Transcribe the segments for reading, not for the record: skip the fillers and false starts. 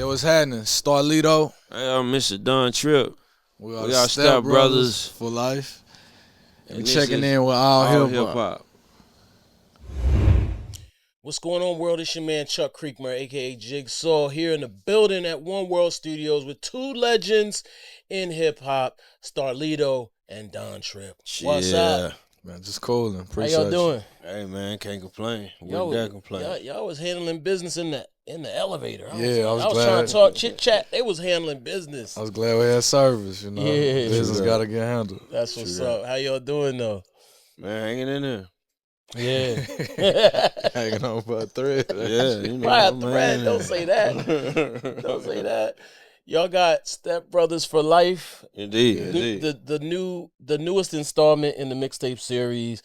Yo, what's happening? Starlito. Hey, I'm Mr. Don Trip. We We are are Stepbrothers. for life. And We this checking is in with all hip-hop. What's going on, world? It's your man Chuck Creekmur, aka Jigsaw, here in the building at One World Studios with two legends in hip hop, Starlito and Don Trip. What's up? Man, just coolin'. How Appreciate y'all doing? Hey, man, can't complain. Yo, Wouldn't dare complain. Y'all was handling business in the elevator. I was trying glad. to talk chit chat. They was handling business. I was glad we had service, you know. Yeah. Business got to get handled. That's what's up. How y'all doing though? Man, hanging in there. Yeah. Hanging on by a thread. Yeah, you know. By a man. thread. Don't say that. Don't say that. Y'all got Stepbrothers for life. Indeed. The newest installment in the mixtape series,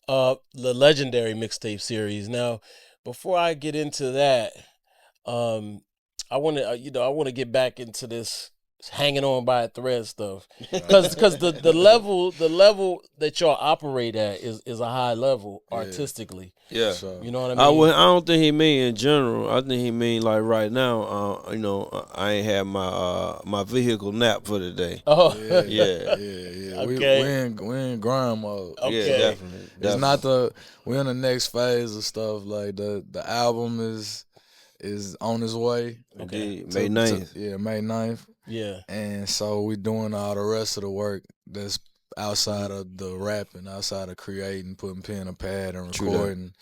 the legendary mixtape series. Now, before I get into that, I want to get back into this hanging on by a thread stuff, because the level that y'all operate at is a high level artistically. Yeah. So, You know what I mean? I don't think he mean in general. I think he mean like right now. I ain't had my vehicle nap for the day. Oh, Yeah. Okay. We in grind mode. Okay. Yeah, definitely. It's not we in the next phase of stuff. Like the album is on its way. Indeed. May 9th. May 9th. Yeah. And so we doing all the rest of the work that's outside of the rapping, outside of creating, putting pen to pad and recording.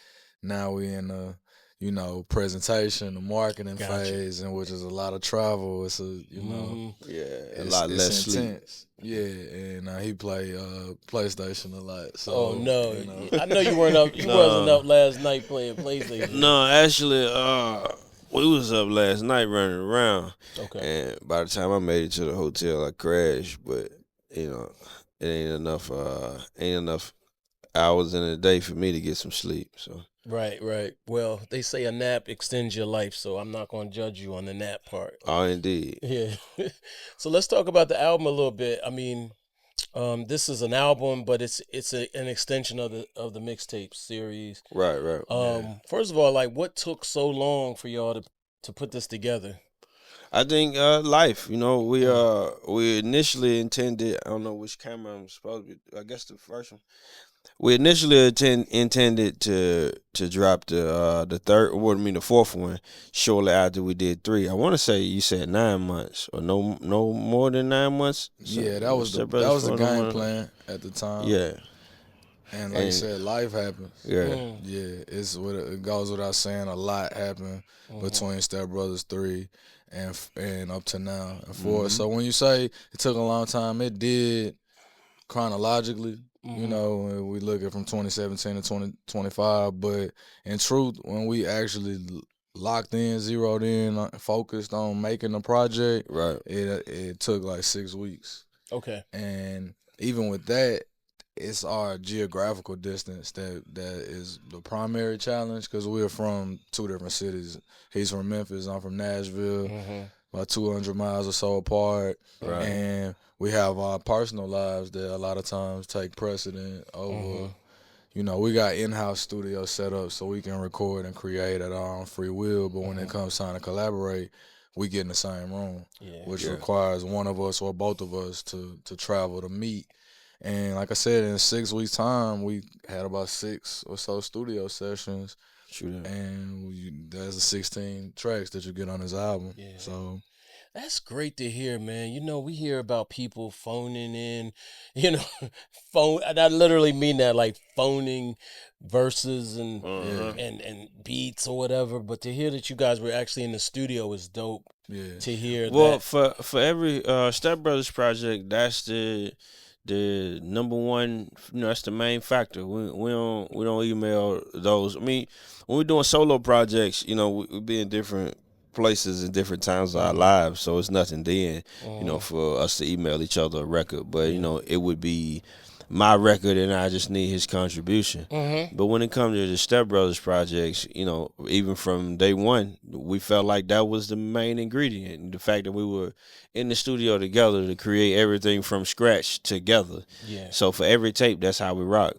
Now we in the, presentation, the marketing phase, and which is a lot of travel. It's a Yeah, a lot less sleep. Intense. Yeah, and he play PlayStation a lot. So, Oh no! I know you weren't up. You wasn't up last night playing PlayStation. No, actually, we was up last night running around. Okay. And by the time I made it to the hotel, I crashed. But it ain't enough hours in a day for me to get some sleep. So Right. Well, they say a nap extends your life, so I'm not going to judge you on the nap part. oh, indeed. Yeah. So let's talk about the album a little bit. I mean, this is an album, but it's an extension of the mixtape series. Right. First of all, like, what took so long for y'all to put this together? I think life. We initially intended. I don't know which camera I'm supposed to be. I guess the first one. We initially intended to drop the fourth one shortly after we did 3. I want to say you said 9 months or no more than 9 months. Yeah, that was the game plan at the time. Yeah, and like you said, life happens. Yeah, Yeah, it goes without saying. A lot happened between Stepbrothers 3 and up to now and 4. So when you say it took a long time, it did chronologically. When we look at from 2017 to 2025, but in truth, when we actually locked in, zeroed in, focused on making the project, right, it took like 6 weeks. Okay. And even with that, it's our geographical distance that is the primary challenge, because we're from 2 different cities. He's from Memphis, I'm from Nashville, about 200 miles or so apart. Right. And we have our personal lives that a lot of times take precedent over. We got in-house studios set up so we can record and create at our own free will, but when it comes time to collaborate, we get in the same room, which requires one of us or both of us to travel to meet. And like I said, in 6 weeks' time, we had about 6 or so studio sessions. And there's the 16 tracks that you get on this album. Yeah. So that's great to hear, man. We hear about people phoning in, phone. And I literally mean that, like phoning verses and beats or whatever. But to hear that you guys were actually in the studio is dope. Yeah. To hear well, that. for every Stepbrothers project, that's the number one. That's the main factor. We don't email those. I mean, when we're doing solo projects, we be in different places in different times of our lives, so it's nothing then, for us to email each other a record. But it would be my record, and I just need his contribution. But when it comes to the Stepbrothers projects, even from day one, we felt like that was the main ingredient. The fact that we were in the studio together to create everything from scratch together. Yeah. So for every tape, that's how we rock.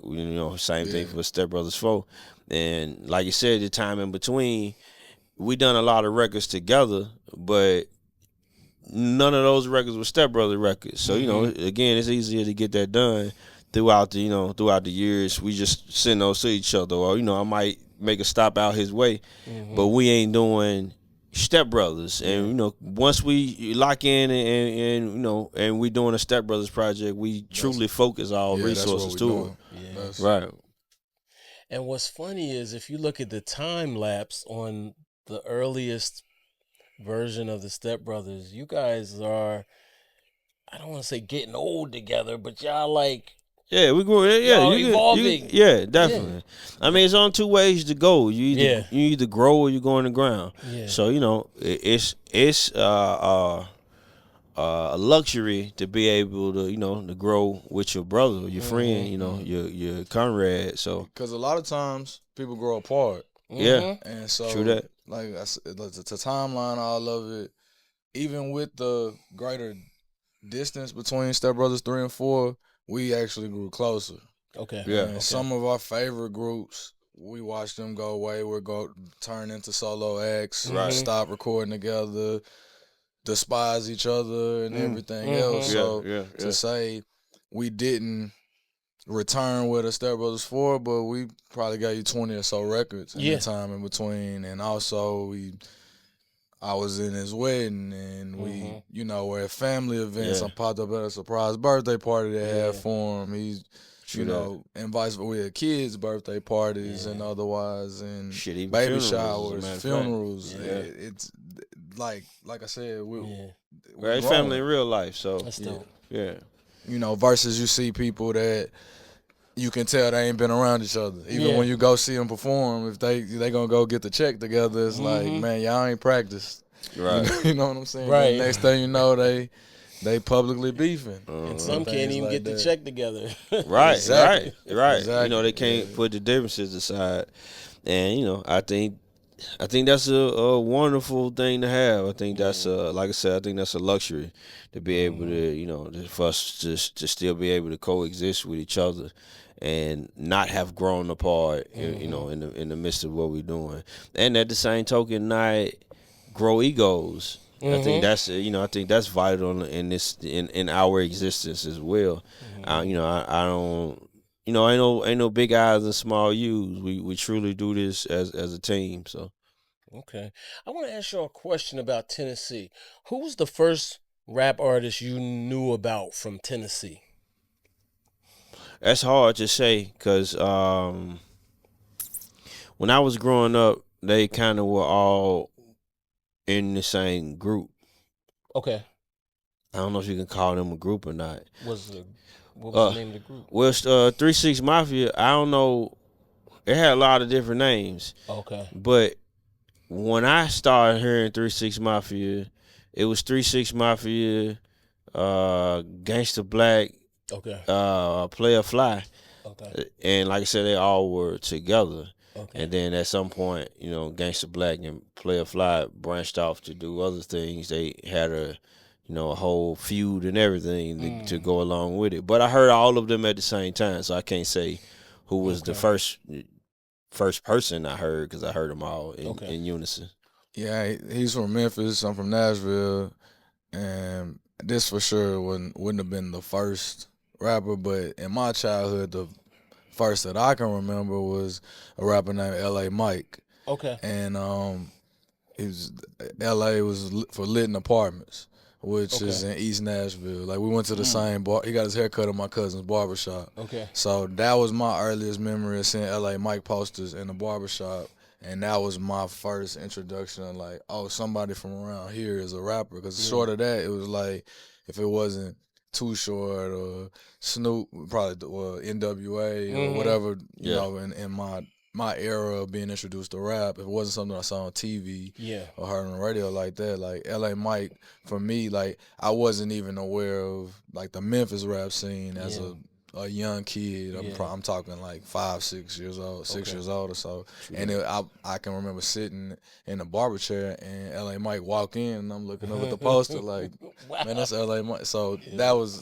Same thing for Stepbrothers 4. And like you said, the time in between, we done a lot of records together, but none of those records were Stepbrother records. So, again, it's easier to get that done throughout the years. We just send those to each other, or I might make a stop out his way, but we ain't doing Stepbrothers. And once we lock in and we doing a Stepbrothers project, we truly focus our resources to it. Yeah. Right. And what's funny is if you look at the time lapse on the earliest version of the Stepbrothers, you guys are, I don't want to say getting old together, but y'all like, yeah, we grew. Yeah, y'all evolving. Yeah, definitely. Yeah. I mean, it's on two ways to go. You either grow or you go on the ground. Yeah. So it's a luxury to be able to to grow with your brother, or your friend, your comrade. So because a lot of times people grow apart. Yeah, and so true that. Like I said, it's a timeline. All of it, even with the greater distance between Stepbrothers 3 and 4, we actually grew closer. Okay. Yeah. And some of our favorite groups, we watched them go away. Turn into solo acts. Right. Stop recording together. Despise each other and everything else. So to say we didn't return with a Stepbrothers 4, but we probably got you 20 or so records in the time in between. And also I was in his wedding, and we, were at family events. I popped up at a surprise birthday party they had for him. He's, and vice versa. We had kids' birthday parties and otherwise, and baby showers, funerals. Yeah. It's like I said, it's family in real life. So that's dope. Yeah. Versus you see people that you can tell they ain't been around each other. Even when you go see them perform, if they gonna go get the check together, it's like, man, y'all ain't practiced. Right. You know what I'm saying? Right. Next thing you know, they publicly beefing. And some can't even get the check together. Right. Exactly. Right. Exactly. They can't put the differences aside. And I think that's a wonderful thing to have. I think that's like I said, I think that's a luxury to be able to, for us to still be able to coexist with each other and not have grown apart, in the midst of what we're doing. And at the same token, not grow egos. I think that's vital in our existence as well. I don't. Ain't no big eyes and small U's. We truly do this as a team. So, okay, I want to ask you a question about Tennessee. Who was the first rap artist you knew about from Tennessee? That's hard to say because when I was growing up, they kind of were all in the same group. Okay. I don't know if you can call them a group or not. What was the name of the group? Well, 3 6 Mafia, I don't know. It had a lot of different names. Okay. But when I started hearing 3 6 Mafia, it was 3 6 Mafia, Gangsta Black, Player Fly. Okay. And like I said, they all were together. Okay. And then at some point, Gangsta Black and Player Fly branched off to do other things. They had a whole feud and everything to go along with it. But I heard all of them at the same time, so I can't say who was the first person I heard because I heard them all in unison. Yeah, he's from Memphis. I'm from Nashville, and this for sure wouldn't have been the first rapper. But in my childhood, the first that I can remember was a rapper named L.A. Mike. Okay. And L.A. was for Litton Apartments, which is in East Nashville. Like, we went to the same bar. He got his hair cut at my cousin's barbershop. Okay. So that was my earliest memory of seeing L.A. Mike posters in the barbershop. And that was my first introduction, like, oh, somebody from around here is a rapper. Because short of that, it was like, if it wasn't Too Short or Snoop, probably NWA or whatever, you know, in my era of being introduced to rap, if it wasn't something I saw on TV or heard on the radio like that, like L.A. Mike, for me, like, I wasn't even aware of, like, the Memphis rap scene as a a young kid. I'm talking like 5, 6 years old, 6 years old or so. And I can remember sitting in the barber chair and L.A. Mike walk in and I'm looking up at the poster like, wow. man, that's L.A. Mike. So that was,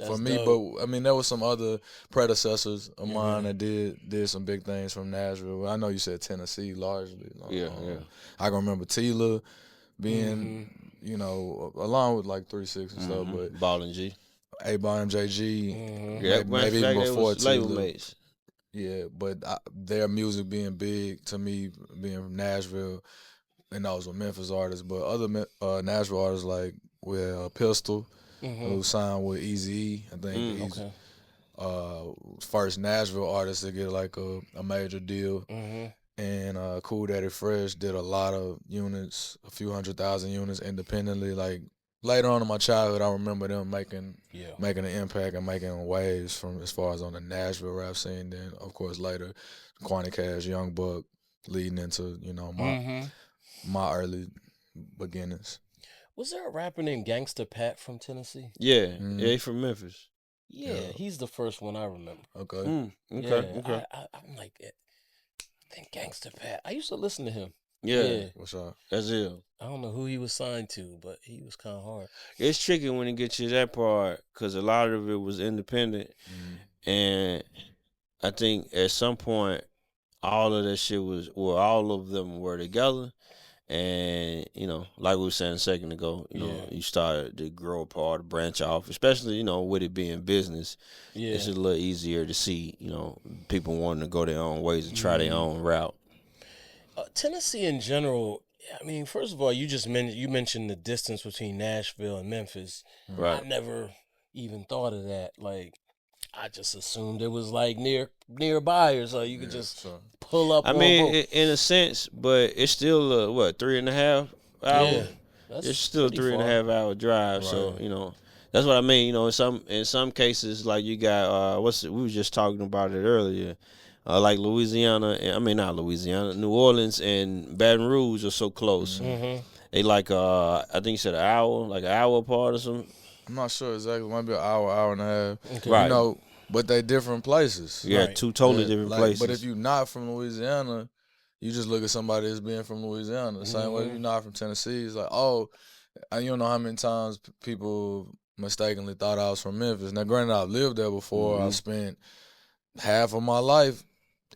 for me. Dope. But I mean, there was some other predecessors of mine that did some big things from Nashville. I know you said Tennessee largely. Yeah. I can remember Tila being, along with like 3 6 and stuff, but Ballin' G. A-Ball MJG, Yeah, maybe even before label Tila. mates. Yeah, but their music being big to me, being from Nashville, and those were Memphis artists. But other Nashville artists like with Pistol, who signed with Eazy-E. I think he's first Nashville artist to get like a major deal. And Cool Daddy Fresh did a lot of units, a few 100,000 units independently. Like later on in my childhood, I remember them making an impact and making waves from as far as on the Nashville rap scene. Then of course later, Quanti Cash, Young Buck, leading into my early beginnings. Was there a rapper named Gangsta Pat from Tennessee? Yeah, he from Memphis. Yeah, he's the first one I remember. Okay. Okay. I'm like, I think Gangsta Pat. I used to listen to him. Yeah. What's up? That's it. I don't know who he was signed to, but he was kind of hard. It's tricky when it gets you that part because a lot of it was independent, and I think at some point all of that shit all of them were together, and like we were saying a second ago, you started to grow apart, branch off, especially with it being business. Yeah, it's a little easier to see people wanting to go their own ways and try their own route. Tennessee in general. I mean, first of all, you mentioned the distance between Nashville and Memphis. Right. I never even thought of that. Like, I just assumed it was like nearby, or so you could just pull up. I mean, in a sense, but it's still 3.5 hours. Yeah, it's still a 3.5 hour drive. Right. So that's what I mean. In some cases, like you got we were just talking about it earlier. Like Louisiana, not Louisiana, New Orleans and Baton Rouge are so close. They like I think you said an hour apart or something. I'm not sure exactly. Maybe an hour and a half. Okay. Right. But they different places. Yeah, right. two totally different places. But if you're not from Louisiana, you just look at somebody as being from Louisiana. The same way if you're not from Tennessee, it's like, oh, you don't know how many times people mistakenly thought I was from Memphis. Now, granted, I've lived there before. I spent half of my life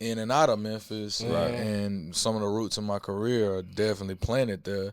in and out of Memphis, and some of the roots of my career are definitely planted there.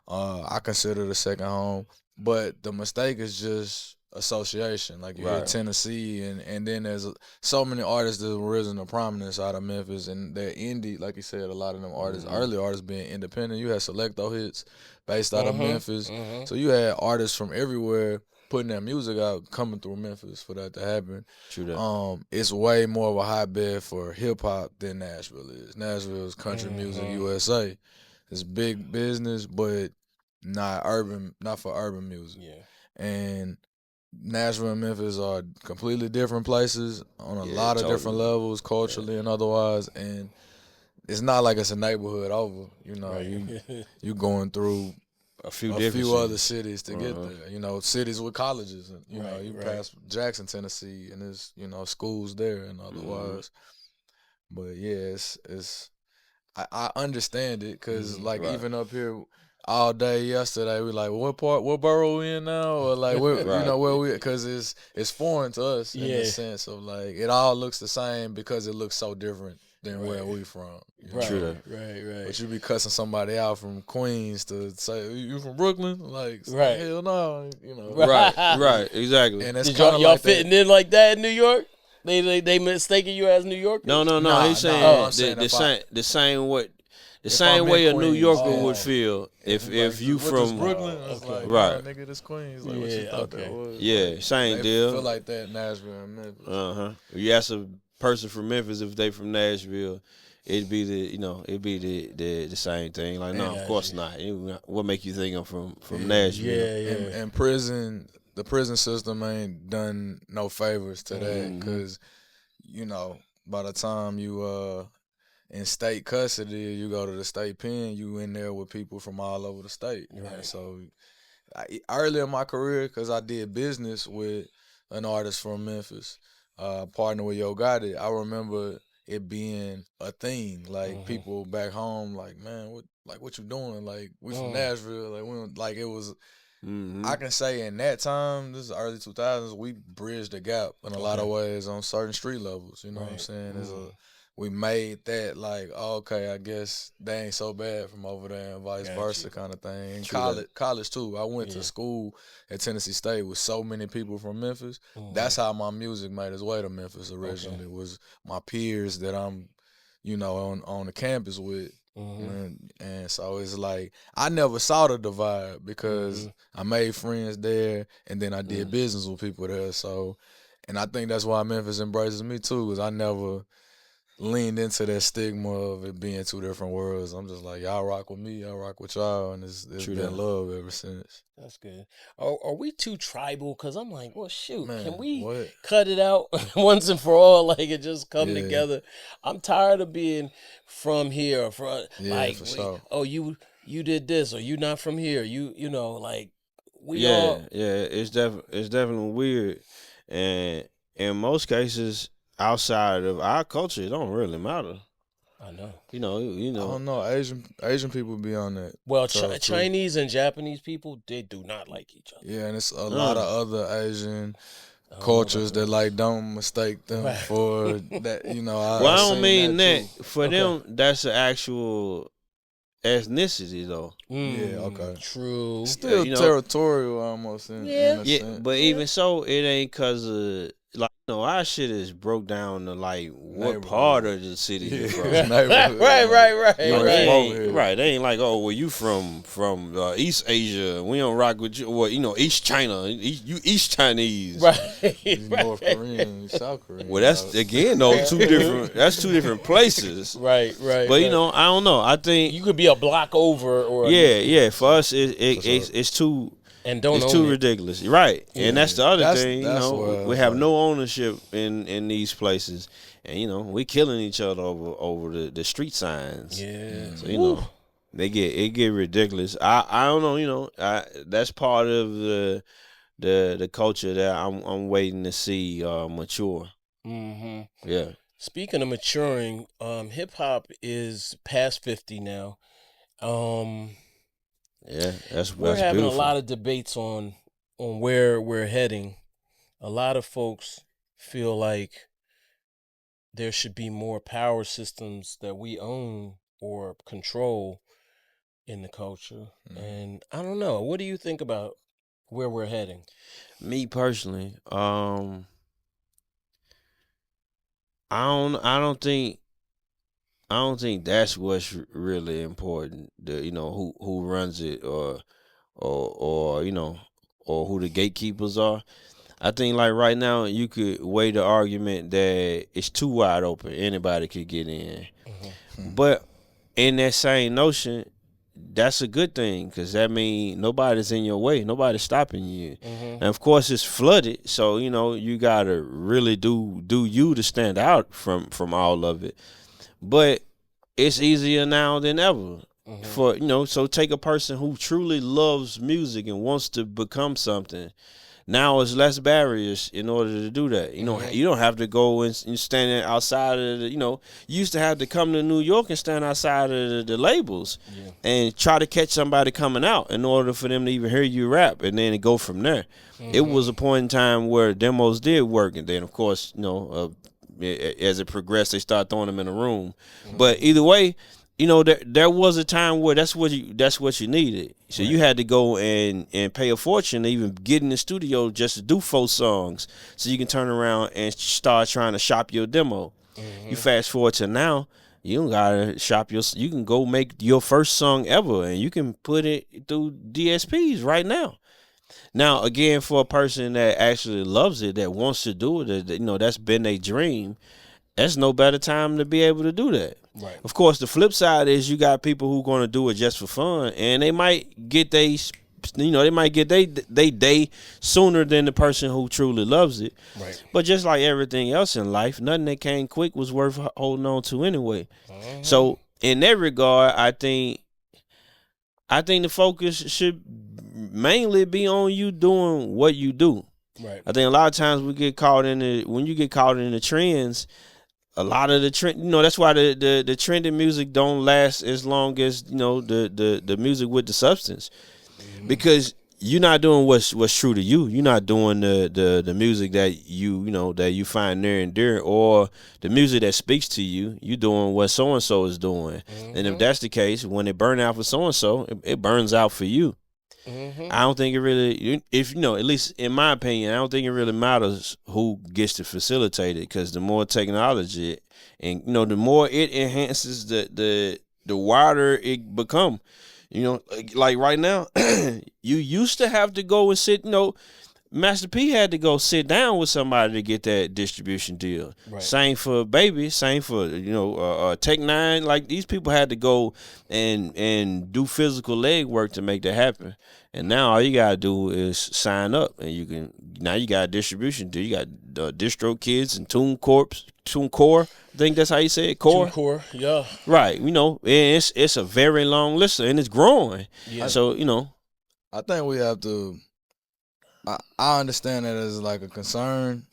I consider it a second home, but the mistake is just association. Like you're in Tennessee, and then there's so many artists that have risen to prominence out of Memphis, and they're indie. Like you said, a lot of them artists, early artists being independent. You had Selecto hits based out of Memphis, so you had artists from everywhere putting their music out, coming through Memphis for that to happen. True that. It's way more of a hotbed for hip hop than Nashville is. Nashville is country music USA. It's big business, but not for urban music. Yeah. And Nashville and Memphis are completely different places on a lot of different levels, culturally and otherwise. And it's not like it's a neighborhood over. You going through a few other cities to get there. Cities with colleges. And, you pass Jackson, Tennessee, and there's schools there and otherwise. But yeah, I understand it because even up here all day yesterday, we like what borough we in now, or like where we, because it's foreign to us in the sense of like it all looks the same because it looks so different than where we from. Right. But you be cussing somebody out from Queens to say you from Brooklyn, like hell no, Right, exactly. And it's y'all like fitting in like that in New York? They mistaken you as New Yorker? No. He's saying the same way a New Yorker would feel if you from Brooklyn. It's like, right, nigga, this Queens. Like what you thought that was. Yeah, same deal. Feel like that in Nashville and Memphis. If you ask a person from Memphis if they from Nashville, it'd be the same thing. Like, no, of course not. What make you think I'm from Nashville? Yeah. And the prison system ain't done no favors to that because, by the time you in state custody, you go to the state pen, you in there with people from all over the state. Right. And so early in my career, because I did business with an artist from Memphis, partner with Yo Gotti, I remember it being a thing. Like people back home, like, man, what you doing? Like, we from Nashville. Like, we don't, like it was. I can say in that time, this is early 2000s, we bridged the gap in a lot of ways on certain street levels. You know what I'm saying? We made that like, okay, I guess they ain't so bad from over there and vice versa kind of thing. And college too. I went to school at Tennessee State with so many people from Memphis. That's how my music made its way to Memphis originally. It was my peers that I'm, on the campus with. And so it's like I never saw the divide because I made friends there and then I did business with people there. So, and I think that's why Memphis embraces me too, because I never leaned into that stigma of it being two different worlds. I'm just like, y'all rock with me, y'all rock with y'all, and it's been love ever since. That's good. Are we too tribal? Because I'm like, well, shoot, Man, can we what? cut it out once and for all? Like, it just come together. I'm tired of being from here or from like, for sure. Oh, you did this, or you not from here. You know, like we it's definitely weird, and in most cases, outside of our culture, it don't really matter. I know. You know. I don't know. Asian people be on that. Well, Chinese and Japanese people, they do not like each other. Yeah, and it's a lot of other Asian cultures that like don't mistake them for that. I don't mean that for them. That's an actual ethnicity, though. Yeah, okay, true. Still territorial almost. In a sense. But even so, it ain't because of. Like, our shit is broke down to like what part of the city you from. Right. They ain't like, oh, well, you from East Asia. We don't rock with you. Well, East China. You East Chinese. Right. North Korean, South Korean. Well, that's again though two different. That's two different places. Right. But I don't know. I think you could be a block over or For us, it's too. And it's too ridiculous, right? Yeah. And that's the other thing. We have no ownership in these places, and we killing each other over the street signs. Yeah. So it get ridiculous. I don't know. That's part of the culture that I'm waiting to see mature. Yeah. Speaking of maturing, hip hop is past 50 now. Yeah, we're having beautiful. A lot of debates on where we're heading. A lot of folks feel like there should be more power systems that we own or control in the culture. And I don't know. What do you think about where we're heading? Me personally, I don't think that's what's really important. Who runs it or who the gatekeepers are. I think like right now you could weigh the argument that it's too wide open. Anybody could get in. But in that same notion, that's a good thing because that means nobody's in your way. Nobody's stopping you. And of course it's flooded. So, you got to really do you to stand out from all of it. But it's easier now than ever so take a person who truly loves music and wants to become something. Now it's less barriers in order to do that. You don't have to go and stand outside of the, you used to have to come to New York and stand outside of the labels and try to catch somebody coming out in order for them to even hear you rap and then go from there. It was a point in time where demos did work, and then of course, as it progressed, they start throwing them in a room. But either way, there was a time where that's what you needed. So you had to go and pay a fortune to even get in the studio just to do 4 songs, so you can turn around and start trying to shop your demo. You fast forward to now, you don't gotta shop you can go make your first song ever, and you can put it through DSPs right now. Now, again, for a person that actually loves it, that wants to do it, that's been their dream, that's no better time to be able to do that. Right. Of course, the flip side is you got people who going to do it just for fun, and they might get they day sooner than the person who truly loves it. Right. But just like everything else in life, nothing that came quick was worth holding on to anyway. So in that regard, I think the focus should mainly be on you doing what you do. Right. I think a lot of times when you get caught in the trends, a lot of the trend, that's why the trending music don't last as long as the music with the substance, because you're not doing what's true to you. You're not doing the music that that you find near and dear, or the music that speaks to you. You doing what so and so is doing, and if that's the case, when it burn out for so and so, it burns out for you. I don't think it really, if at least in my opinion, I don't think it really matters who gets to facilitate it, because the more technology and the more it enhances the wider it become. Like right now, you used to have to go and sit. Master P had to go sit down with somebody to get that distribution deal. Right. Same for Baby. Same for Tech Nine. Like, these people had to go and do physical leg work to make that happen. And now all you gotta do is sign up, and you got a distribution deal. You got Distro Kids and TuneCore. I think that's how you say it. TuneCore, yeah. Right. And it's a very long list, and it's growing. Yeah. So I think we have to. I understand that as like a concern,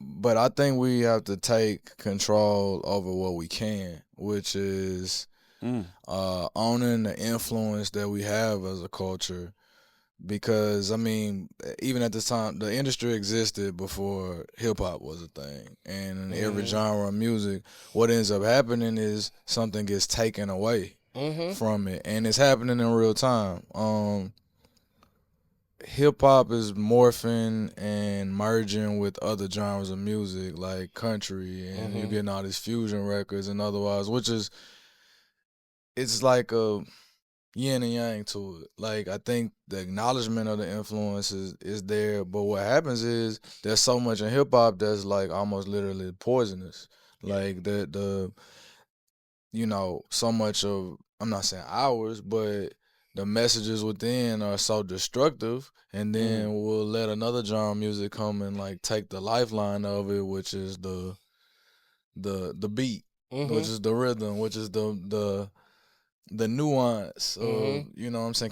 but I think we have to take control over what we can, which is owning the influence that we have as a culture. Because even at this time, the industry existed before hip hop was a thing, and in every genre of music, what ends up happening is something gets taken away from it, and it's happening in real time. Hip hop is morphing and merging with other genres of music like country, and you're getting all these fusion records and otherwise, it's like a yin and yang to it. Like, I think the acknowledgement of the influence is there, but what happens is there's so much in hip hop that's like almost literally poisonous. Like so much of, I'm not saying ours, but the messages within are so destructive, and then we'll let another genre of music come and like take the lifeline of it, which is the beat, which is the rhythm, which is the nuance of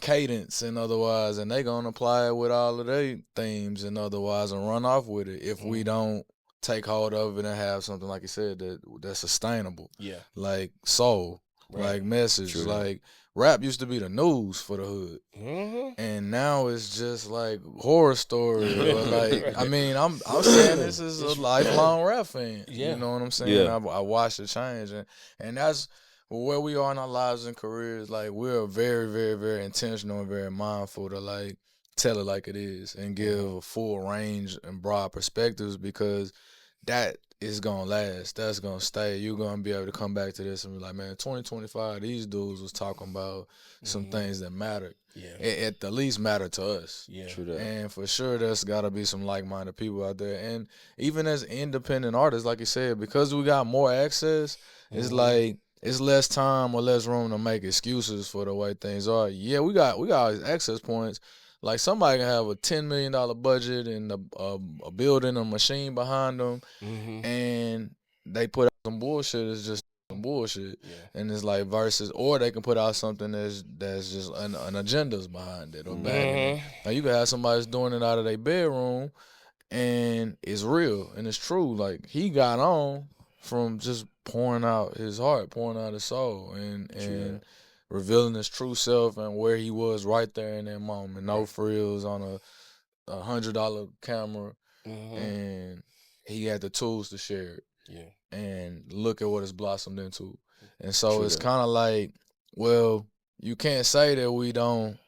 cadence and otherwise, and they gonna apply it with all of their themes and otherwise and run off with it if we don't take hold of it and have something, like you said, that's sustainable. Yeah. Like soul, like message. True. Like, rap used to be the news for the hood, and now it's just like horror story. Or like, I'm saying this is a lifelong rap fan. Yeah. You know what I'm saying? Yeah. I watched it change, and that's where we are in our lives and careers. Like, we're very, very, very intentional and very mindful to like tell it like it is and give a full range and broad perspectives, because that is gonna last. That's gonna stay. You're gonna be able to come back to this and be like, man, 2025, these dudes was talking about some things that mattered. Yeah. At the least matter to us. Yeah. True that. And for sure, there's got to be some like-minded people out there. And even as independent artists, like you said, because we got more access, it's like it's less time or less room to make excuses for the way things are. Yeah, we got all these access points. Like, somebody can have a $10 million budget and a building, a machine behind them, and they put out some bullshit. It's just some bullshit, and it's like versus, or they can put out something that's just an agenda's behind it or backing it. Now, you can have somebody that's doing it out of their bedroom, and it's real and it's true. Like, he got on from just pouring out his heart, pouring out his soul, and revealing his true self and where he was right there in that moment. No frills, on a $100 camera, and he had the tools to share it. Yeah. And look at what it's blossomed into. And so it's kind of like, well, you can't say that we don't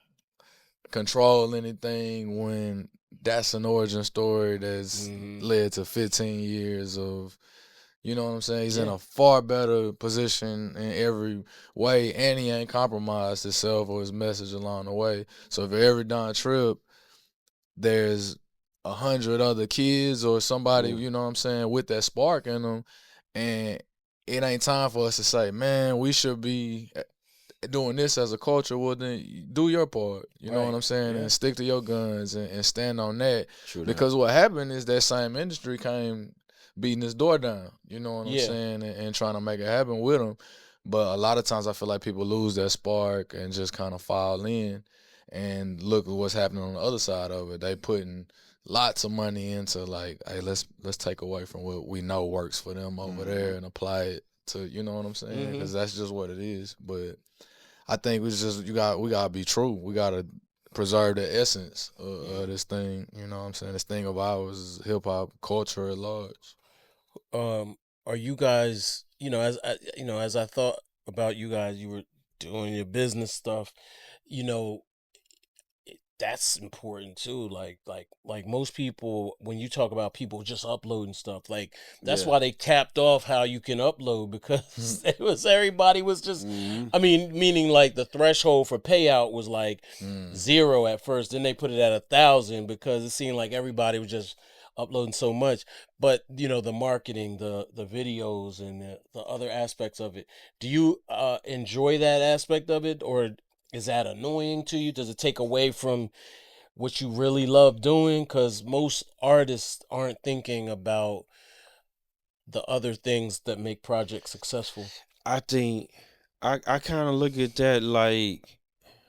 control anything when that's an origin story that's led to 15 years of, you know what I'm saying? He's in a far better position in every way, and he ain't compromised himself or his message along the way. So for every Don Trip, there's 100 other kids or somebody, you know what I'm saying, with that spark in them. And it ain't time for us to say, man, we should be doing this as a culture. Well, then do your part. You know what I'm saying? And stick to your guns and stand on that. Because what happened is that same industry came beating his door down, you know what I'm saying, and trying to make it happen with him. But a lot of times I feel like people lose that spark and just kind of fall in, and look at what's happening on the other side of it. They putting lots of money into like, hey, let's take away from what we know works for them over there and apply it to, you know what I'm saying? Because that's just what it is. But I think we gotta be true. We gotta preserve the essence of this thing. You know what I'm saying? This thing of ours is hip hop culture at large. Are you guys, as I thought about you guys, you were doing your business stuff, you know, that's important too. Like most people, when you talk about people just uploading stuff, like that's why they capped off how you can upload, because everybody was just, I mean, meaning like the threshold for payout was like 0 at first, then they put it at 1,000 because it seemed like everybody was just uploading so much. But the marketing, the videos, and the other aspects of it, do you enjoy that aspect of it, or is that annoying to you? Does it take away from what you really love doing? Because most artists aren't thinking about the other things that make projects successful. I think I kind of look at that like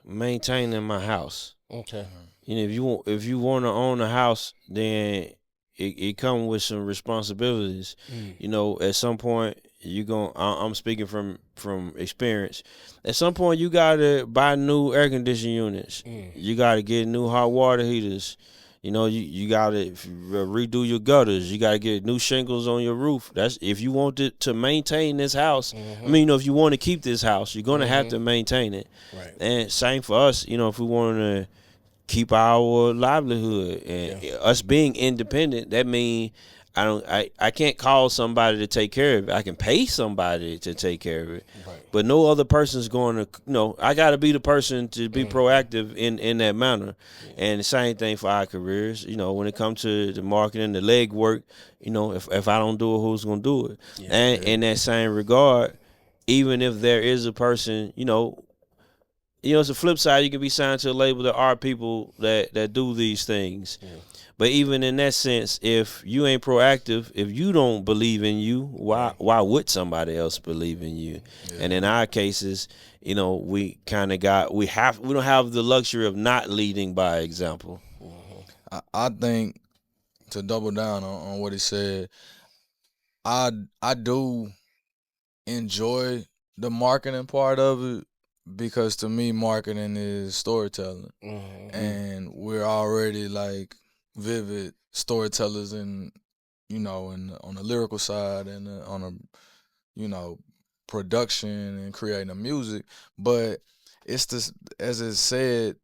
maintaining my house. Okay. If you want to own a house, then it comes with some responsibilities. At some point I'm speaking from experience. At some point you gotta buy new air conditioning units. You gotta get new hot water heaters. You gotta redo your gutters. You gotta get new shingles on your roof. That's if you want to maintain this house. I mean, if you want to keep this house, you're gonna have to maintain it. Right. And same for us. If we want to keep our livelihood and us being independent, that means I can't call somebody to take care of it. I can pay somebody to take care of it. Right. But no other person's going to, I got to be the person to be proactive in that manner. And the same thing for our careers. When it comes to the marketing, the leg work, if I don't do it, who's going to do it? Yeah, and in that same regard, even if there is a person, it's a flip side. You can be signed to a label. There are people that do these things. Yeah. But even in that sense, if you ain't proactive, if you don't believe in you, why would somebody else believe in you? Yeah. And in our cases, we kind of we don't have the luxury of not leading by example. I think, to double down on what he said, I do enjoy the marketing part of it, because to me marketing is storytelling. And we're already like vivid storytellers on the lyrical side and on a production and creating the music. But it's this, as it said,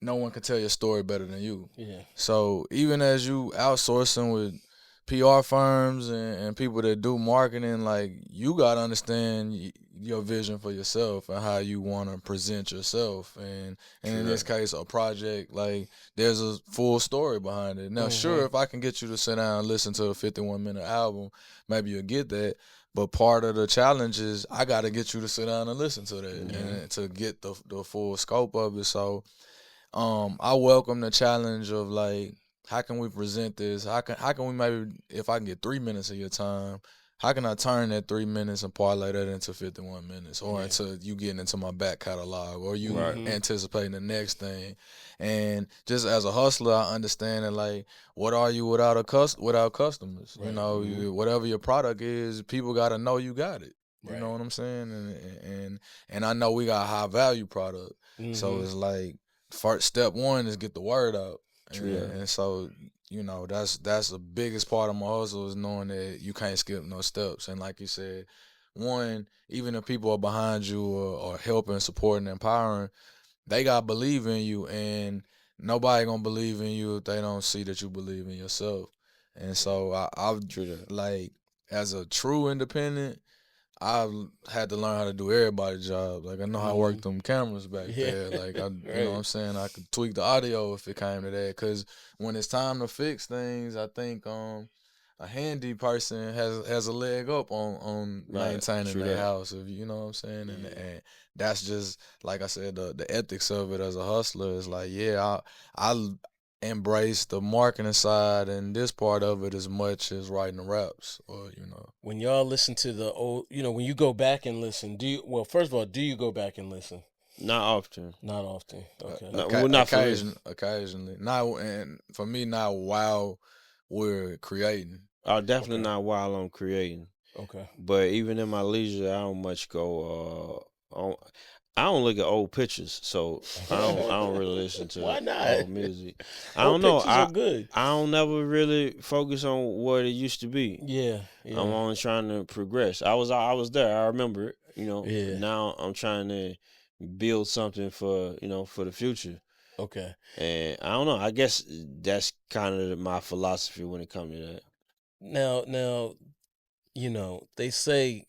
no one can tell your story better than you. Yeah. So even as you outsourcing with PR firms and people that do marketing, like, you gotta understand your vision for yourself and how you want to present yourself. And in this case, a project, like, there's a full story behind it. Now, sure, if I can get you to sit down and listen to a 51-minute album, maybe you'll get that. But part of the challenge is I got to get you to sit down and listen to that and to get the full scope of it. So I welcome the challenge of, like, how can we present this? How can we, maybe, if I can get 3 minutes of your time, how can I turn that 3 minutes and parlay that into 51 minutes, or into you getting into my back catalog, or you anticipating the next thing? And just as a hustler, I understand that, like, what are you without customers? Right. Whatever your product is, people got to know you got it. You know what I'm saying? And I know we got a high value product, so it's like, first step one is get the word out. And so, that's the biggest part of my hustle, is knowing that you can't skip no steps. And like you said, one, even if people are behind you or helping, supporting, empowering, they got to believe in you. And nobody going to believe in you if they don't see that you believe in yourself. And so I've, like, as a true independent, I've had to learn how to do everybody's job. Like, I know how to work them cameras back there. Like, you know what I'm saying? I could tweak the audio if it came to that. Because when it's time to fix things, I think a handy person has a leg up on maintaining their house. If you know what I'm saying? And that's just, like I said, the ethics of it as a hustler is like, I embrace the marketing side and this part of it as much as writing the raps, or When y'all listen to the old, when you go back and listen, first of all, do you go back and listen? Not often. Not often. Okay. Not for me. Occasionally. Not, and for me, not while we're creating. Definitely not while I'm creating. Okay. But even in my leisure, I don't much go. I don't look at old pictures, so I don't really listen to Why not? old music. I Old don't know. pictures are good. I don't never really focus on what it used to be. Yeah. I'm only trying to progress. I was there. I remember it. Yeah. Now I'm trying to build something for for the future. Okay. And I don't know. I guess that's kind of my philosophy when it comes to that. Now, they say,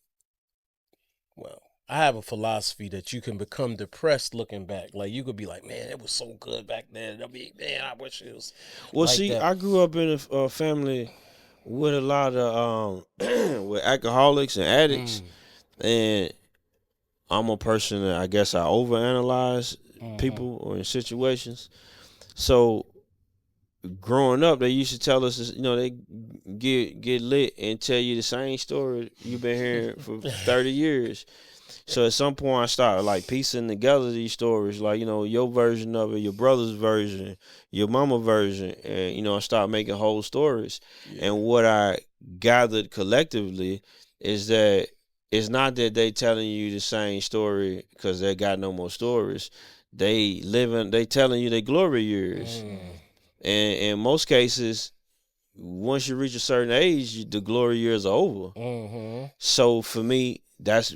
well, I have a philosophy that you can become depressed looking back. Like you could be like, man, it was so good back then. I mean, man, I wish it was. Well, like see, that. I grew up in a family with a lot of with alcoholics and addicts, and I'm a person that I guess I overanalyze people or in situations. So growing up, they used to tell us, they get lit and tell you the same story you've been hearing for 30 years. So at some point, I started like piecing together these stories, like your version of it, your brother's version, your mama version, and I started making whole stories. Yeah. And what I gathered collectively is that it's not that they telling you the same story because they got no more stories. They telling you their glory years. And in most cases, once you reach a certain age, the glory years are over. So for me, that's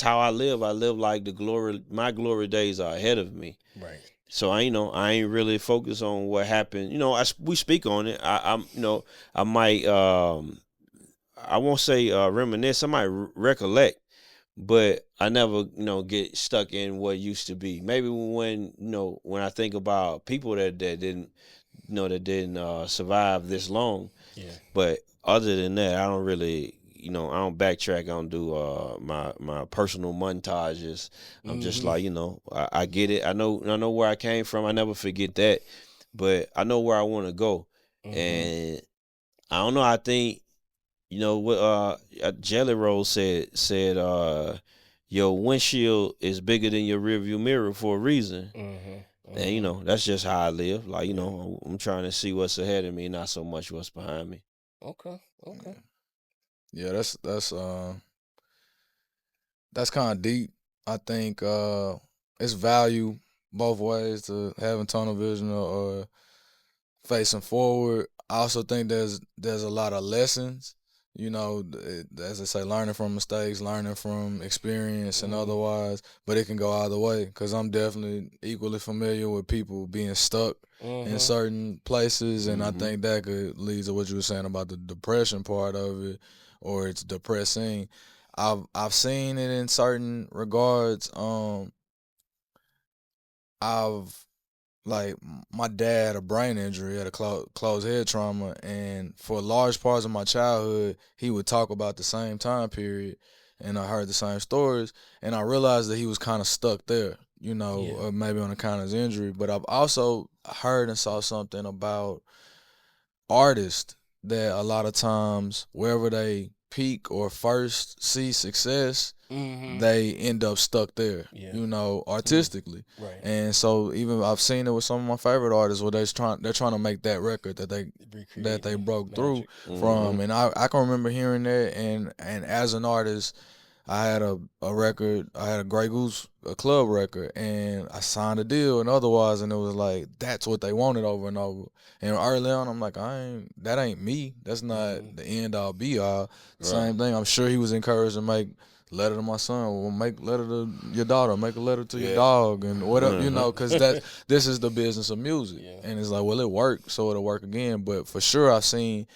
how I live. I live like my glory days are ahead of me. Right. So I ain't really focused on what happened. We speak on it. I might I won't say reminisce. I might recollect, but I never get stuck in what used to be. Maybe when I think about people that didn't survive this long. Yeah. But other than that, I don't really, I don't backtrack. I don't do my personal montages. I'm just like, I get it. I know where I came from. I never forget that. But I know where I want to go. And I don't know. I think, what Jelly Roll said, your windshield is bigger than your rearview mirror for a reason. And that's just how I live. Like I'm trying to see what's ahead of me, not so much what's behind me. Okay. Yeah, that's kind of deep. I think it's value both ways to having tunnel vision or facing forward. I also think there's a lot of lessons. As I say, learning from mistakes, learning from experience and otherwise, but it can go either way because I'm definitely equally familiar with people being stuck in certain places, and I think that could lead to what you were saying about the depression part of it, or it's depressing. I've seen it in certain regards. Like my dad had a brain injury, had a closed head trauma, and for large parts of my childhood, he would talk about the same time period, and I heard the same stories, and I realized that he was kind of stuck there, maybe on account of his injury. But I've also heard and saw something about artists that a lot of times, wherever they peak or first see success, they end up stuck there, artistically. Right. And so even I've seen it with some of my favorite artists where they're trying to make that record that they broke through from. And I can remember hearing that, and as an artist, I had a record, I had a Grey Goose a club record, and I signed a deal and otherwise, and it was like that's what they wanted over and over. And early on, I'm like, that ain't me. That's not the end all be all. Right. Same thing. I'm sure he was encouraged to make letter to my son, or make letter to your daughter, make a letter to your dog, and whatever, because this is the business of music. Yeah. And it's like, well, it worked, so it'll work again. But for sure, I've seen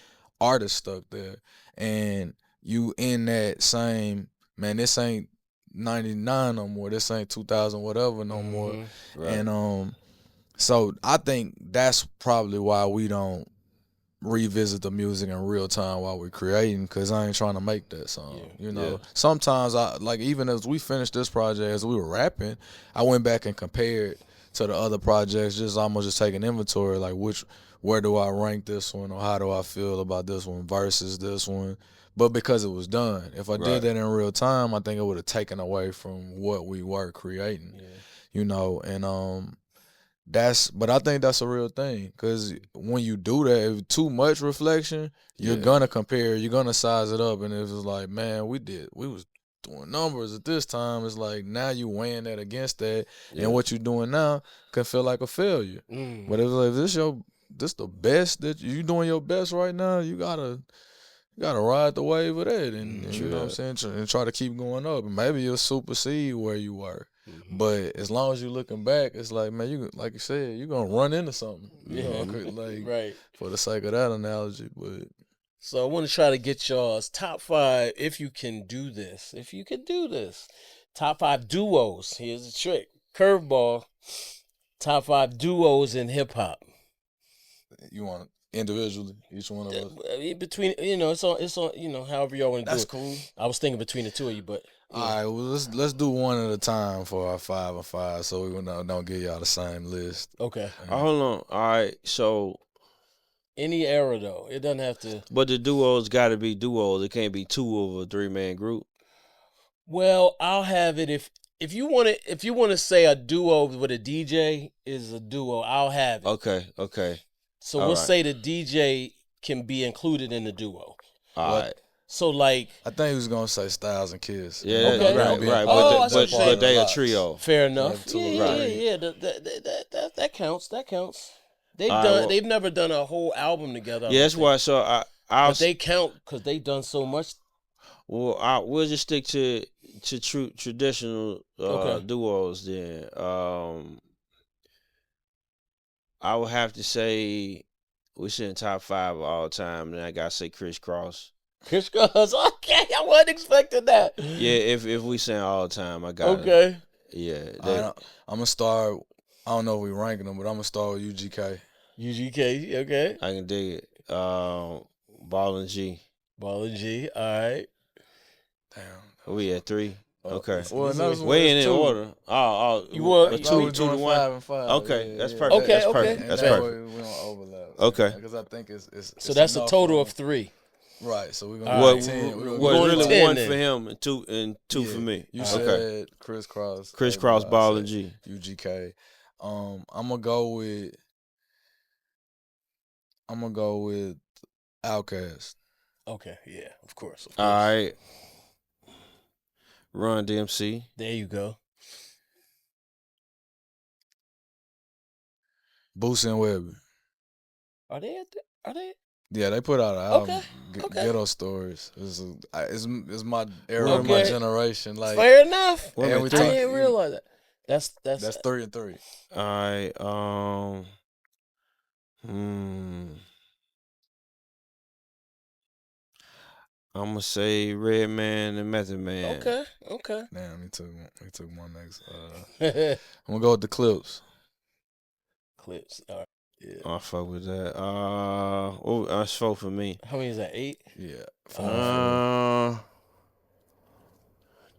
artists stuck there, and you in that same, man, this ain't 99 no more. This ain't 2000 whatever no more. Right. And so I think that's probably why we don't revisit the music in real time while we're creating, because I ain't trying to make that song. Sometimes I like, even as we finished this project, as we were rapping, I went back and compared to the other projects, just almost just taking inventory, like where do I rank this one, or how do I feel about this one versus this one. But because it was done, if I did that in real time, I think it would have taken away from what we were creating. Yeah. you know, and but I think that's a real thing, because when you do that, if too much reflection, you're gonna compare, you're gonna size it up, and if it's like, man, we was doing numbers at this time, it's like now you weighing that against that, and what you're doing now can feel like a failure. But if like this the best that you doing your best right now, you gotta ride the wave of that, and you know what I'm saying, and try to keep going up, and maybe you'll supersede where you were. But as long as you're looking back, it's like, man, you like you said, you're gonna run into something. You know, like right. For the sake of that analogy, but. So I want to try to get y'all's top 5 if you can do this. Top 5 duos. Here's the trick. Curveball. Top 5 duos in hip hop. You want individually, each one of us? Between, it's on, however y'all want to do it. That's cool. I was thinking between the two of you, but. All right, well, let's do one at a time for our 5 and 5, so we don't give y'all the same list. Okay. Hold on. All right, so. Any era though, it doesn't have to. But the duos got to be duos. It can't be 2 of a 3-man group. Well, I'll have it if you want to say a duo with a DJ is a duo, I'll have it. Okay. So we'll say the DJ can be included in the duo. All right. So like, I think he was gonna say Styles and Kiss. Yeah, okay. right. But they a trio. Fair enough. Yeah. That counts. They've never done a whole album together. Yeah, that's why. So but they count because they've done so much. Well, we'll just stick to traditional duos then. I would have to say we in top 5 of all time, and I gotta say Crisscross. Crisscross, okay, I wasn't expecting that. Yeah, if we saying all time, I got okay. Yeah, I'm gonna start. I don't know if we ranking them, but I'm gonna start with UGK. UGK, okay. I can dig it. Ball and G. All right. Damn. We at 3. Okay. Well, we ain't in order. You want 2 to 1. 5 and 5. Okay, that's perfect. Okay, that's okay. perfect. That's that perfect. way we don't overlap. Okay. Because I think it's so that's a total of of 3. Right. So we're gonna What 10. was going really 10 1 then. for him and 2 for me. You said Crisscross. Crisscross, Ball and G. UGK. I'm gonna go with Outkast. Okay, yeah, of course. All right. Run DMC. There you go. Boosie and Webbie. Are they? Yeah, they put out an album. Okay. Ghetto Stories. It's my era of my generation. Like, fair enough. and I didn't realize that. That's 3 and 3. All right. I'm gonna say Redman and Method Man. Okay. Damn, he took my next. I'm gonna go with the Clips. Clips. All right. Yeah. I fuck with that. That's 4 for me. How many is that? 8? Yeah.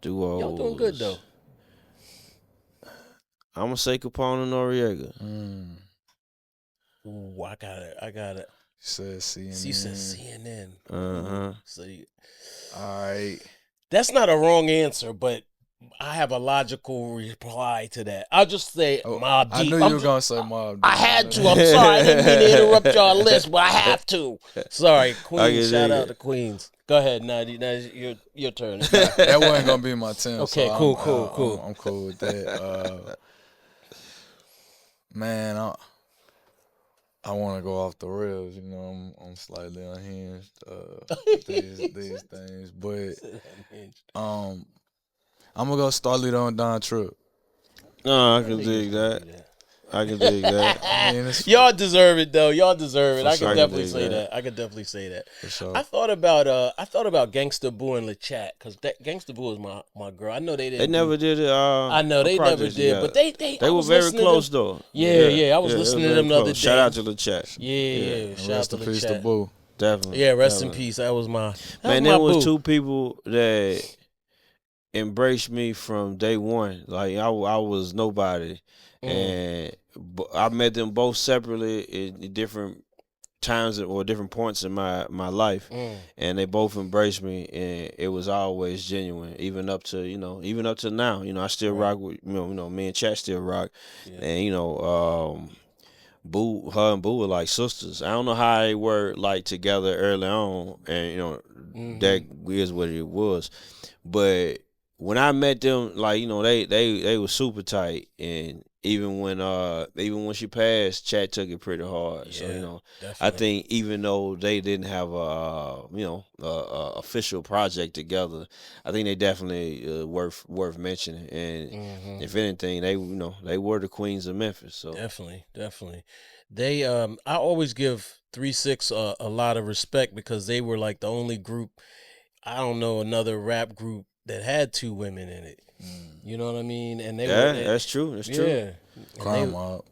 Duos. Y'all doing good though. I'm gonna say Capone and Noriega. Ooh, I got it. You said CNN. She said CNN. So all right. That's not a wrong answer, but I have a logical reply to that. I'll just say Mobb Deep. I knew you were gonna say Mobb Deep. I had to. I'm sorry. I didn't mean to interrupt y'all list, but I have to. Sorry, Queens. Shout out to Queens. Go ahead, Nadi. Now it's your turn. That wasn't gonna be my 10. Okay, so cool. I'm cool with that. Man, I want to go off the rails. You know, I'm slightly unhinged these things, but I'm gonna go Starlito and Don Trip. No, I can dig that. Y'all deserve it though. Y'all deserve it. I sure. can definitely say that. I can definitely say that. For sure. I thought about Gangsta Boo and LeChat because Gangsta Boo is my girl. I know they didn't. They never did it. I know they never did, but they were very close though. Yeah. I was listening to them the other day. Shout out to LeChat. Yeah. Shout out to Rest in peace to LeChat. Boo. Definitely. Yeah, rest in peace. That was my man. There was 2 people that embraced me from day one. Like I was nobody, and I met them both separately in different times or different points in my life, and they both embraced me, and it was always genuine, even up to now. I still rock with me and Chat still rock, and Boo, her and Boo were like sisters. I don't know how they were like together early on, and that is what it was. But when I met them, like they were super tight, and even when she passed, Chat took it pretty hard. So I think even though they didn't have a official project together, I think they definitely worth mentioning. And if anything, they were the queens of Memphis. So definitely. They I always give 3-6 a lot of respect because they were like the only group. I don't know another rap group that had 2 women in it. You know what I mean? And that's true. That's true. Yeah. Crime Mob.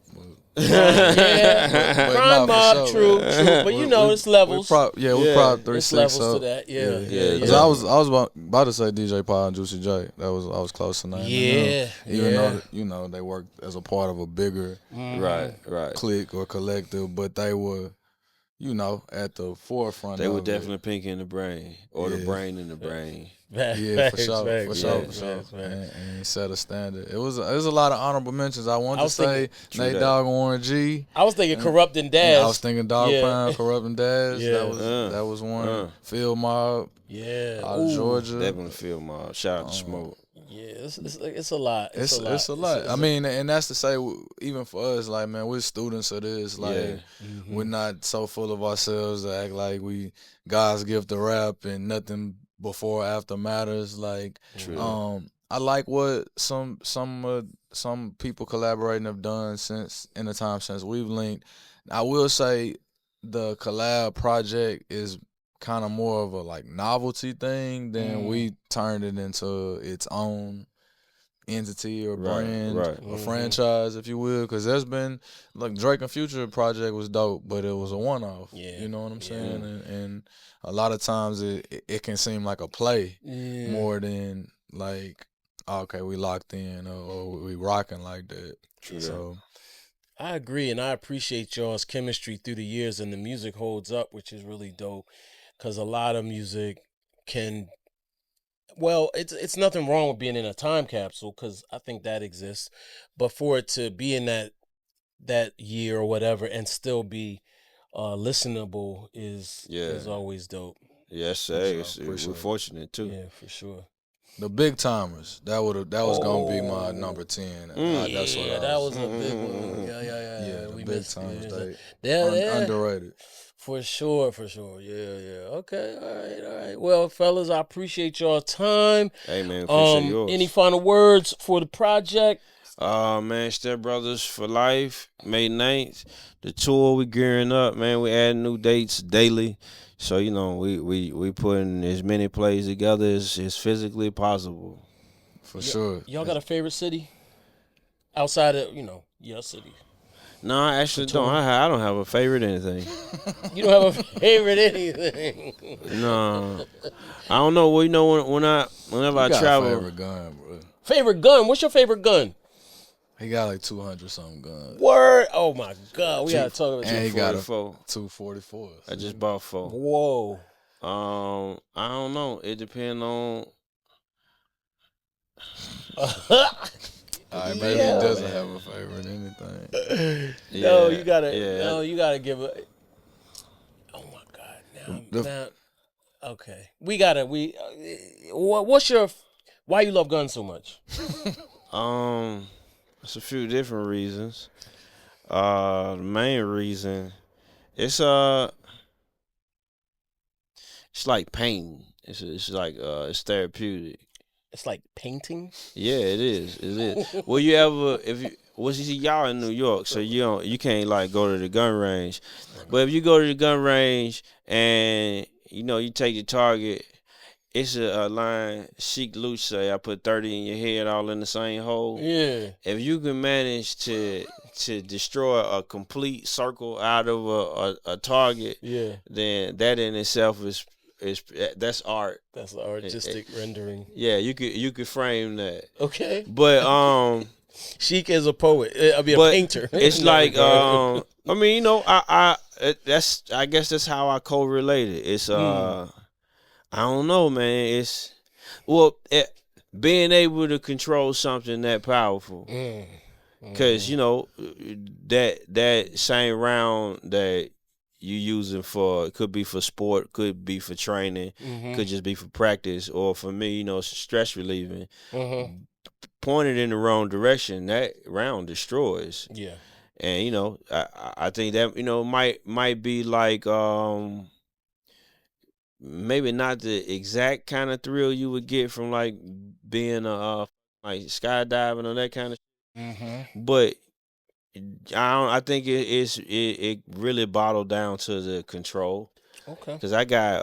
Crime Mob, true. But it's levels. We probably 3-6 it's levels up. to that. Yeah. 'Cause I was about to say DJ Paul and Juicy J. I was close enough. Even though they worked as a part of a bigger right clique or collective, but they were at the forefront. They were definitely Pink in the Brain or the Brain in the Brain. Yeah, for sure. And set a standard. It was a lot of honorable mentions. I wanted to say Nate Dogg and Warren G. I was thinking Corrupt and Daz. I was thinking Dog Pound, Corrupt and Daz. That was one. Field Mob. Out of Georgia. Definitely Field Mob. Shout out to Smoke. Yeah, it's a lot. It's a lot. I mean, and that's to say, even for us, like, man, we're students of this. Like, we're not so full of ourselves to act like we God's gift to rap and nothing before or after matters. Like, I like what some people collaborating have done since we've linked. I will say the collab project is kind of more of a like novelty thing than we turned it into its own entity or brand or franchise, if you will, because there's been like Drake and Future project was dope, but it was a one-off. You know what I'm saying? And a lot of times it can seem like a play more than like, okay, we locked in or we rocking like that. So I agree, and I appreciate y'all's chemistry through the years, and the music holds up, which is really dope. Because a lot of music it's nothing wrong with being in a time capsule, because I think that exists. But for it to be in that year or whatever and still be listenable is always dope. Yes, we're fortunate too. Yeah, for sure. The Big Timers, that was gonna be my number 10. That's what that was a big one. Yeah. The Big Timers, underrated. For sure. Yeah. Okay, all right. Well, fellas, I appreciate y'all time. Hey, man, appreciate yours. Any final words for the project? Man, Stepbrothers for life, May 9th. The tour, we gearing up, man. We adding new dates daily. So, we putting as many plays together as physically possible. For sure. Y'all got a favorite city? Outside of, your city? No, I actually don't. I don't have a favorite anything. You don't have a favorite anything? No. I don't know. Well, whenever I travel. Favorite gun, bro. Favorite gun? What's your favorite gun? He got like 200-something guns. Word? Oh, my God. We got to talk about and 244. 244. I just bought 4. Whoa. I don't know. It depends on. Maybe he doesn't have a favorite anything. No, you gotta give it. Oh my God! Now, okay. Why you love guns so much? It's a few different reasons. The main reason, it's like painting. It's like it's therapeutic. It's like painting. Yeah, it is. Well, y'all in New York, so you can't like go to the gun range. But if you go to the gun range and you take your target, it's a line. Sheik Luch say, "I put 30 in your head, all in the same hole." Yeah. If you can manage to destroy a complete circle out of a target, then that in itself that's art. That's artistic rendering. Yeah, you could frame that. Okay. But Sheik is a poet. A painter. It's like I I guess that's how I correlate it. It's I don't know, man. It's being able to control something that powerful. Because you know that same round that you using for, it could be for sport, could be for training, could just be for practice, or for me, you know, stress relieving. Pointed in the wrong direction, that round destroys. Yeah. And you know, I think that, you know, might be like maybe not the exact kind of thrill you would get from like being like skydiving or that kind of. But I think it really bottled down to the control. Okay. Because I got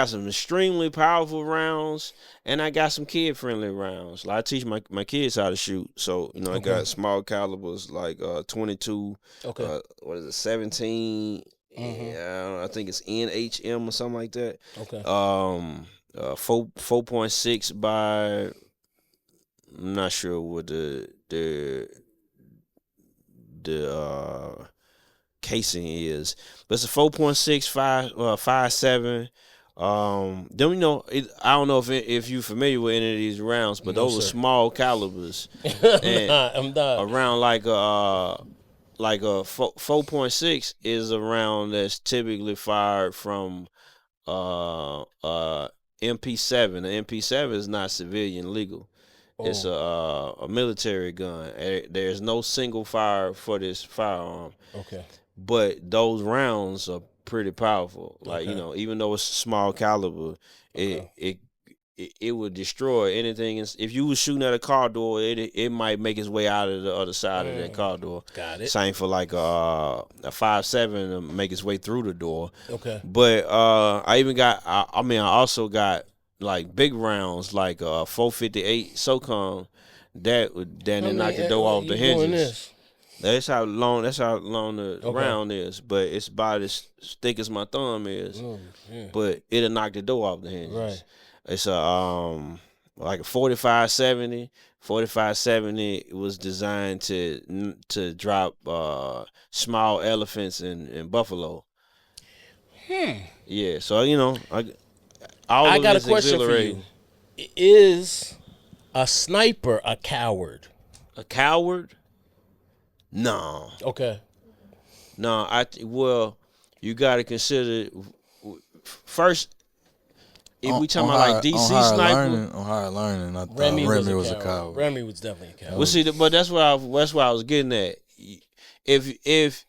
some extremely powerful rounds, and I got some kid friendly rounds. Like I teach my kids how to shoot, so you know I got small calibers like 22. Okay. What is it, 17? Yeah, I think it's NHM or something like that. Okay. 4.6 by, I'm not sure what the casing is, but it's a 4.65 then you know I don't know if you're familiar with any of these rounds, but those are small calibers. I'm not. Around like a 4.6 is a round that's typically fired from MP7. The MP7 is not civilian legal. It's a military gun. There's no single fire for this firearm. Okay. But those rounds are pretty powerful. Like, you know, even though it's a small caliber, it would destroy anything. If you was shooting at a car door, it might make its way out of the other side of that car door. Got it. Same for like a 5.7 to make its way through the door. Okay. But I also got like big rounds, like 458 SOCOM, that knock the door off the hinges. That's how long the round is, but it's about as thick as my thumb is. But it'll knock the door off the hinges. Right. It's a like a 4570. 4570 was designed to drop small elephants in buffalo. Yeah, so you know, I got a question for you. Is a sniper a coward? A coward? No. Okay. No, well, you got to consider first. If we talking about like DC sniper, on higher learning, I thought Remy was a coward. Remy was definitely a coward. well, see, but that's what I was getting at. If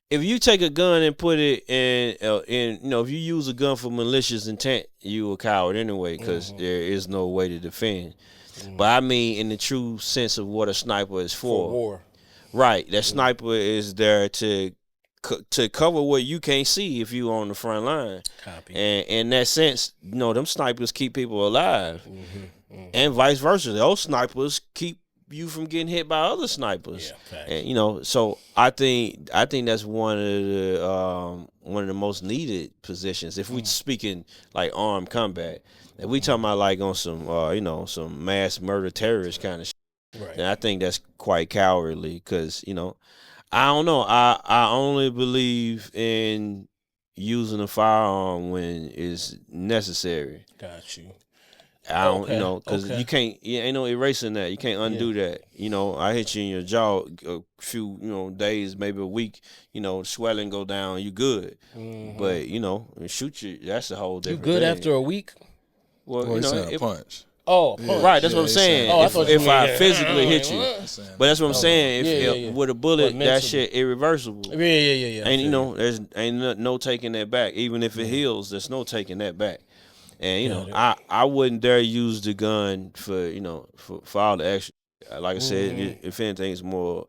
you take a gun and put it in you know, if you use a gun for malicious intent, you a coward anyway, because there is no way to defend. But I mean, in the true sense of what a sniper is for war. Right, that sniper is there to cover what you can't see if you on the front line. Copy. And in that sense, you know, them snipers keep people alive, and vice versa. Those snipers keep you from getting hit by other snipers. Yeah, and you know, so I think that's one of the most needed positions if we speaking like armed combat. If we talking about like on some you know, some mass murder terrorist kind of shit, right. then I think that's quite cowardly, because you know, I don't know. I only believe in using a firearm when it's necessary. Got you. I don't, you know, because you can't, ain't no erasing that. You can't undo that. You know, I hit you in your jaw a few, you know, days, maybe a week, you know, swelling go down, you good. But, you know, shoot you, that's a whole different You good thing. after a week? Well, you know, a punch. Oh, right, that's what I'm saying. Oh, if I physically hit you. But that's what I'm saying. Yeah. With a bullet, that shit irreversible. Yeah. And, you know, there's ain't no taking that back. Even if it heals, there's no taking that back. And, you know, I wouldn't dare use the gun for, you know, for all the extra. Like I said, if anything, it's more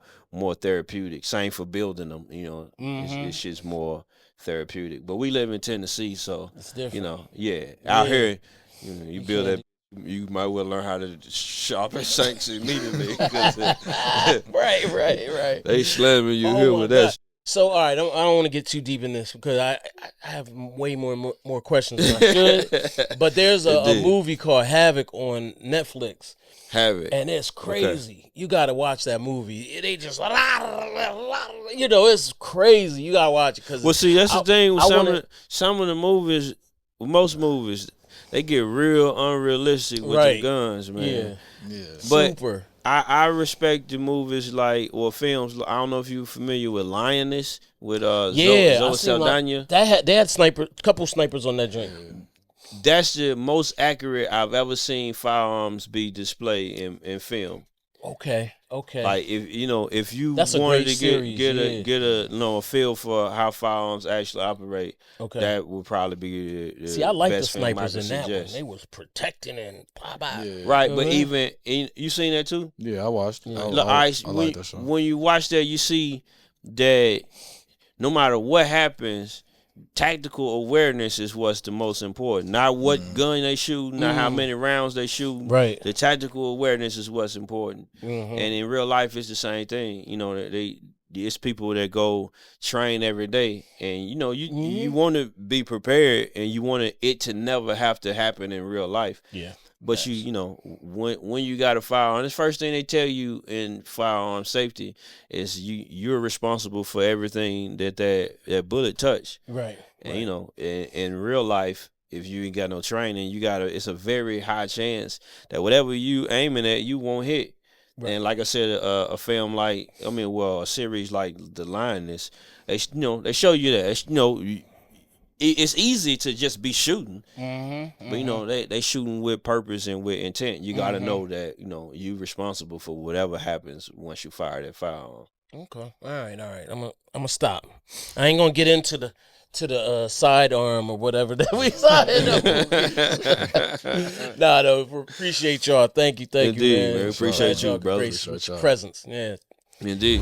therapeutic. Same for building them, you know. It's shit's more therapeutic. But we live in Tennessee, so, it's different. you know, out here, you know, you build that, you might well learn how to sharpen shanks immediately. Right. They slamming you here with that. So, all right, I don't want to get too deep in this because I have way more questions than I should. But there's a movie called Havoc on Netflix. Havoc. And it's crazy. Okay. You got to watch that movie. They just, it's crazy. You got to watch it. Well, see, that's the thing with some of the movies, most movies, they get real unrealistic with the guns, man. Yeah. But Super. I respect the movies films. I don't know if you're familiar with Lioness with Zoe Saldana. They had couple snipers on that joint. That's the most accurate I've ever seen firearms be displayed in film. Okay. Like if you That's wanted to get a feel for how firearms actually operate, that would probably be the See, I like best the snipers in suggest. that one. They was protecting and blah. Yeah. Right, but even you seen that too? Yeah, I watched. Yeah. I like that show. When you watch that, you see that no matter what happens, tactical awareness is what's the most important. Not what gun they shoot, not how many rounds they shoot. Right. The tactical awareness is what's important. Mm-hmm. And in real life, it's the same thing. It's people that go train every day, and you want to be prepared, and you want it to never have to happen in real life. Yeah. But when you got a firearm, the first thing they tell you in firearm safety is you're responsible for everything that bullet touch. Right. And in real life, if you ain't got no training, it's a very high chance that whatever you aiming at, you won't hit. Right. And like I said, a series like The Lioness, they show you that it's easy to just be shooting, but they shooting with purpose and with intent. You got to know that you responsible for whatever happens once you fire that firearm. Okay, all right. I'm gonna stop. I ain't gonna get into the sidearm or whatever that we saw in the movie. No, appreciate y'all. Thank you, Indeed, man. Appreciate you, brother. Great presence. Yeah, indeed.